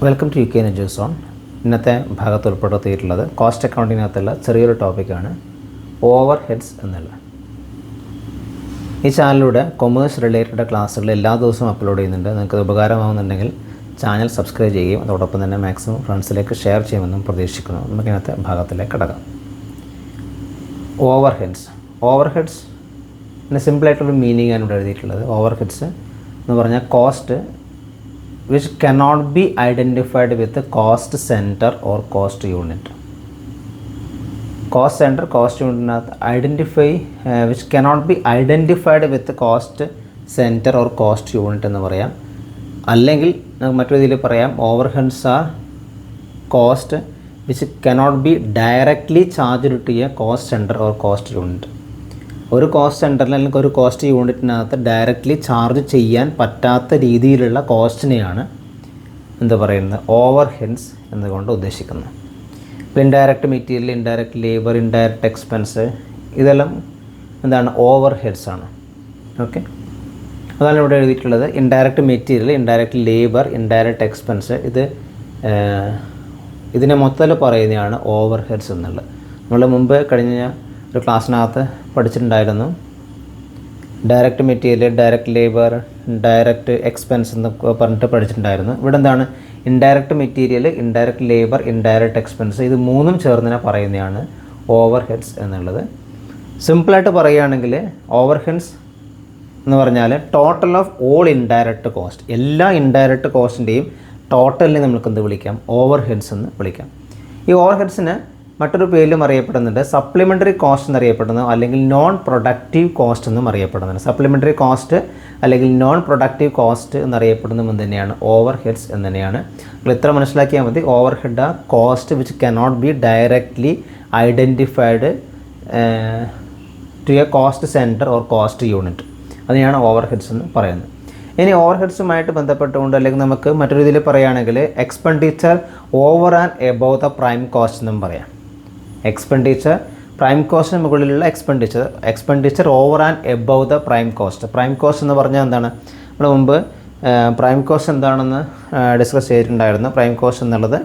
Welcome to UK Ninjas Zone. ഇന്നത്തെ ഭാഗത്ത് ഉൾപ്പെടുത്തിയിട്ടുള്ളത് കോസ്റ്റ് അക്കൗണ്ടിങ്ങിനകത്തുള്ള ചെറിയൊരു ടോപ്പിക്കാണ് ഓവർ ഹെഡ്സ് എന്നുള്ളത്. ഈ ചാനലിലൂടെ കൊമേഴ്സ് റിലേറ്റഡ് ക്ലാസ്സുകൾ എല്ലാ ദിവസവും അപ്ലോഡ് ചെയ്യുന്നുണ്ട്. നിങ്ങൾക്ക് ഉപകാരമാകുന്നുണ്ടെങ്കിൽ ചാനൽ സബ്സ്ക്രൈബ് ചെയ്യുകയും അതോടൊപ്പം തന്നെ മാക്സിമം ഫ്രണ്ട്സിലേക്ക് ഷെയർ ചെയ്യുമെന്നും പ്രതീക്ഷിക്കുന്നു. നമുക്ക് ഇന്നത്തെ ഭാഗത്തിലേക്ക് കടക്കാം. ഓവർ ഹെഡ്സ് സിമ്പിളായിട്ടൊരു മീനിങ് ആണ് ഇവിടെ എഴുതിയിട്ടുള്ളത്. ഓവർ ഹെഡ്സ് എന്ന് പറഞ്ഞാൽ cost which cannot be identified with the cost center or cost unit. Cost center, cost unit identify which cannot be identified with the cost center or cost unit എന്ന് പറയാം. അല്ലെങ്കിൽ മറ്റൊരു രീതിയിൽ പറയാം, overheads are cost which cannot be directly charged to a cost center or cost unit. ഒരു cost സെൻറ്ററിൽ അല്ലെങ്കിൽ ഒരു കോസ്റ്റ് യൂണിറ്റിനകത്ത് ഡയറക്റ്റ്ലി ചാർജ് ചെയ്യാൻ പറ്റാത്ത രീതിയിലുള്ള കോസ്റ്റിനെയാണ് എന്താ പറയുന്നത് ഓവർ ഹെഡ്സ് എന്നുകൊണ്ട് ഉദ്ദേശിക്കുന്നത്. ഇപ്പോൾ indirect material, indirect labour, indirect expense ഇതെല്ലാം എന്താണ് ഓവർ ഹെഡ്സ് ആണ്. ഓക്കെ, അതാണ് ഇവിടെ എഴുതിയിട്ടുള്ളത്. Indirect material, indirect labour, indirect expense ഇതിനെ മൊത്തത്തിൽ പറയുന്നതാണ് ഓവർ ഹെഡ്സ് എന്നുള്ളത്. നമ്മൾ മുമ്പ് കഴിഞ്ഞ ഒരു ക്ലാസ്സിനകത്ത് പഠിച്ചിട്ടുണ്ടായിരുന്നു. Direct material, direct labour, direct expense എന്നൊക്കെ പറഞ്ഞിട്ട് പഠിച്ചിട്ടുണ്ടായിരുന്നു. ഇവിടെ എന്താണ് indirect material, indirect labour, indirect expense ഇത് മൂന്നും ചേർന്നിനെ പറയുന്നതാണ് ഓവർ ഹെഡ്സ് എന്നുള്ളത്. സിമ്പിളായിട്ട് പറയുകയാണെങ്കിൽ ഓവർ ഹെഡ്സ് എന്ന് പറഞ്ഞാൽ total of all indirect cost, എല്ലാ ഇൻഡയറക്റ്റ് കോസ്റ്റിൻ്റെയും ടോട്ടലിനെ നമുക്ക് എന്ത് വിളിക്കാം, ഓവർ ഹെഡ്സ് എന്ന് വിളിക്കാം. ഈ ഓവർ ഹെഡ്സിന് മറ്റൊരു പേരിലും അറിയപ്പെടുന്നുണ്ട്, സപ്ലിമെൻ്ററി കോസ്റ്റ് എന്നറിയപ്പെടുന്നു, അല്ലെങ്കിൽ നോൺ പ്രൊഡക്റ്റീവ് കോസ്റ്റ് എന്നും അറിയപ്പെടുന്നുണ്ട്. സപ്ലിമെൻ്ററി കോസ്റ്റ് അല്ലെങ്കിൽ നോൺ പ്രൊഡക്റ്റീവ് കോസ്റ്റ് എന്നറിയപ്പെടുന്നതും തന്നെയാണ് ഓവർ ഹെഡ്സ് എന്ന് തന്നെയാണ്. നിങ്ങൾ ഇത്ര മനസ്സിലാക്കിയാൽ മതി. Overhead are cost which cannot be directly identified to a cost centre or cost unit, അതിനെയാണ് ഓവർ ഹെഡ്സ് എന്ന് പറയുന്നത്. ഇനി ഓവർ ഹെഡ്സുമായിട്ട് ബന്ധപ്പെട്ടുകൊണ്ട് അല്ലെങ്കിൽ നമുക്ക് മറ്റൊരു രീതിയിൽ പറയുകയാണെങ്കിൽ expenditure over and above the prime cost എന്നും പറയാം. എക്സ്പെൻഡിച്ചർ പ്രൈം കോസ്റ്റിന് മുകളിലുള്ള expenditure over and above the prime cost. Prime cost എന്ന് പറഞ്ഞാൽ എന്താണ്? നമ്മൾ മുമ്പ് പ്രൈം കോസ്റ്റ് എന്താണെന്ന് ഡിസ്കസ് ചെയ്തിട്ടുണ്ടായിരുന്നു. പ്രൈം കോസ്റ്റ് എന്നുള്ളത്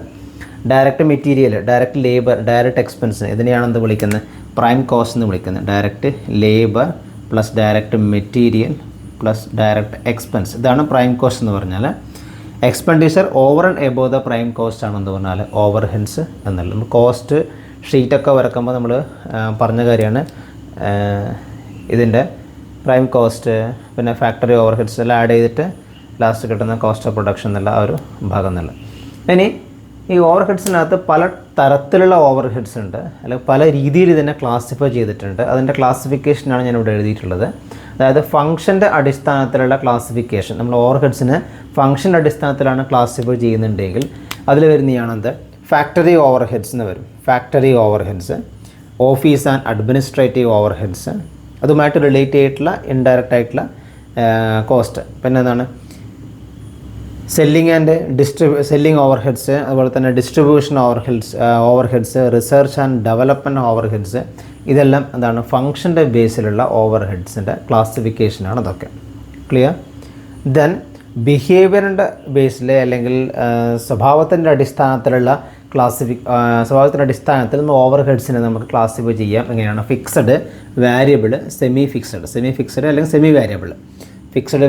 direct material, direct labour, direct expense ഇതിനെയാണ് എന്ത് വിളിക്കുന്നത്, പ്രൈം കോസ്റ്റ് എന്ന് വിളിക്കുന്നത്. Direct labour plus direct material plus direct expense, ഇതാണ് പ്രൈം കോസ്റ്റ് എന്ന് പറഞ്ഞാൽ. Expenditure over and above the prime cost ആണെന്ന് പറഞ്ഞാൽ ഓവർ ഹെഡ്സ് എന്നുള്ളത്. കോസ്റ്റ് ഷീറ്റൊക്കെ വരക്കുമ്പോൾ നമ്മൾ പറഞ്ഞ കാര്യമാണ് ഇതിൻ്റെ പ്രൈം കോസ്റ്റ് പിന്നെ ഫാക്ടറി ഓവർ ഹെഡ്സ് എല്ലാം ആഡ് ചെയ്തിട്ട് ലാസ്റ്റ് കിട്ടുന്ന കോസ്റ്റ് ഓഫ് പ്രൊഡക്ഷൻ എന്നുള്ള ആ ഒരു ഭാഗം എന്നുള്ളത്. ഇനി ഈ ഓവർ ഹെഡ്സിനകത്ത് പല തരത്തിലുള്ള ഓവർ ഹെഡ്സ് ഉണ്ട്, അല്ലെങ്കിൽ പല രീതിയിൽ ഇതിനെ ക്ലാസിഫൈ ചെയ്തിട്ടുണ്ട്. അതിൻ്റെ ക്ലാസിഫിക്കേഷനാണ് ഞാനിവിടെ എഴുതിയിട്ടുള്ളത്. അതായത് ഫംഗ്ഷൻ്റെ അടിസ്ഥാനത്തിലുള്ള ക്ലാസിഫിക്കേഷൻ. നമ്മൾ ഓവർ ഹെഡ്സിന് ഫംഗ്ഷൻ്റെ അടിസ്ഥാനത്തിലാണ് ക്ലാസിഫൈ ചെയ്യുന്നുണ്ടെങ്കിൽ അതിൽ വരുന്നതാണെന്ത്, ഫാക്ടറി ഓവർ ഹെഡ്സ് എന്ന് വരും. Factory overheads, office and administrative overheads, അതുമായിട്ട് റിലേറ്റ് ചെയ്തിട്ടുള്ള ഇൻഡയറക്റ്റ് ആയിട്ടുള്ള കോസ്റ്റ്. പിന്നെ എന്താണ് സെല്ലിംഗ് ഓവർ ഹെഡ്സ്, അതുപോലെ തന്നെ distribution overheads, research and development overheads, ഇതെല്ലാം എന്താണ് ഫംഗ്ഷൻ്റെ ബേസിലുള്ള ഓവർ ഹെഡ്സിൻ്റെ ക്ലാസിഫിക്കേഷനാണ് അതൊക്കെ. ക്ലിയർ? ദെൻ ബിഹേവിയറിൻ്റെ ബേസിൽ അല്ലെങ്കിൽ സ്വഭാവത്തിൻ്റെ അടിസ്ഥാനത്തിലുള്ള സ്വഭാവത്തിൻ്റെ അടിസ്ഥാനത്തിൽ നമ്മൾ ഓവർ ഹെഡ്സിനെ നമുക്ക് ക്ലാസിഫൈ ചെയ്യാം. എങ്ങനെയാണ്? ഫിക്സഡ്, വാരിയബിൾ, സെമി ഫിക്സഡ് അല്ലെങ്കിൽ semi variable. Fixed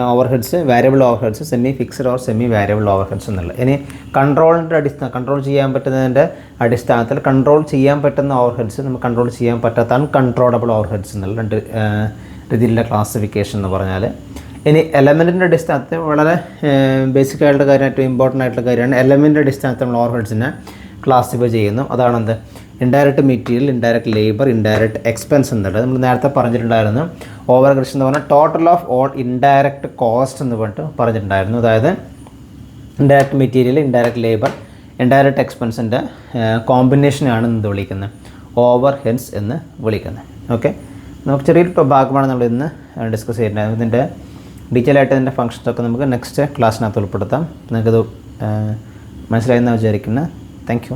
overheads, variable overheads, semi fixed or semi variable overheads എന്നുള്ളത്. ഇനി കൺട്രോൾ ചെയ്യാൻ പറ്റുന്നതിൻ്റെ അടിസ്ഥാനത്തിൽ കൺട്രോൾ ചെയ്യാൻ പറ്റുന്ന ഓവർ ഹെഡ്സ്, നമുക്ക് കൺട്രോൾ ചെയ്യാൻ പറ്റാത്ത അൺകൺട്രോളബിൾ ഓവർ ഹെഡ്സ് എന്നുള്ള രണ്ട് രീതിയിലുള്ള ക്ലാസിഫിക്കേഷൻ എന്ന് പറഞ്ഞാൽ. ഇനി എലമെൻറ്റിൻ്റെ അടിസ്ഥാനത്തിൽ വളരെ ബേസിക് ആയിട്ടുള്ള കാര്യം, ഏറ്റവും ഇമ്പോർട്ടൻ്റ് ആയിട്ടുള്ള കാര്യമാണ് എലമെൻറ്റിൻ്റെ അടിസ്ഥാനത്തിൽ നമ്മൾ ഓവർ ഹെഡ്സിനെ ക്ലാസിഫൈ ചെയ്യുന്നു. അതാണെന്ത്, indirect material, indirect labour, indirect expense എന്നുള്ളത്. നമ്മൾ നേരത്തെ പറഞ്ഞിട്ടുണ്ടായിരുന്നു ഓവർ ഹെഡ്സ് എന്ന് പറഞ്ഞാൽ total of all indirect cost എന്ന് പറഞ്ഞിട്ട് പറഞ്ഞിട്ടുണ്ടായിരുന്നു. അതായത് indirect material, indirect labour, indirect എക്സ്പെൻസിൻ്റെ കോമ്പിനേഷനാണ് എന്ത് വിളിക്കുന്നത്, ഓവർ ഹെഡ്സ് എന്ന് വിളിക്കുന്നത്. ഓക്കെ, നമുക്ക് ചെറിയൊരു ഭാഗമാണ് നമ്മൾ ഇന്ന് ഡിസ്കസ് ചെയ്തിട്ടുണ്ടായിരുന്നു. ഇതിൻ്റെ ഡീറ്റെയിൽ ആയിട്ട് ഇതിൻ്റെ ഫങ്ഷൻസൊക്കെ നമുക്ക് നെക്സ്റ്റ് ക്ലാസ്സിനകത്ത് ഉൾപ്പെടുത്താം. നിങ്ങൾക്കത് മനസ്സിലായെന്ന് വിചാരിക്കുന്നത്. Thank you.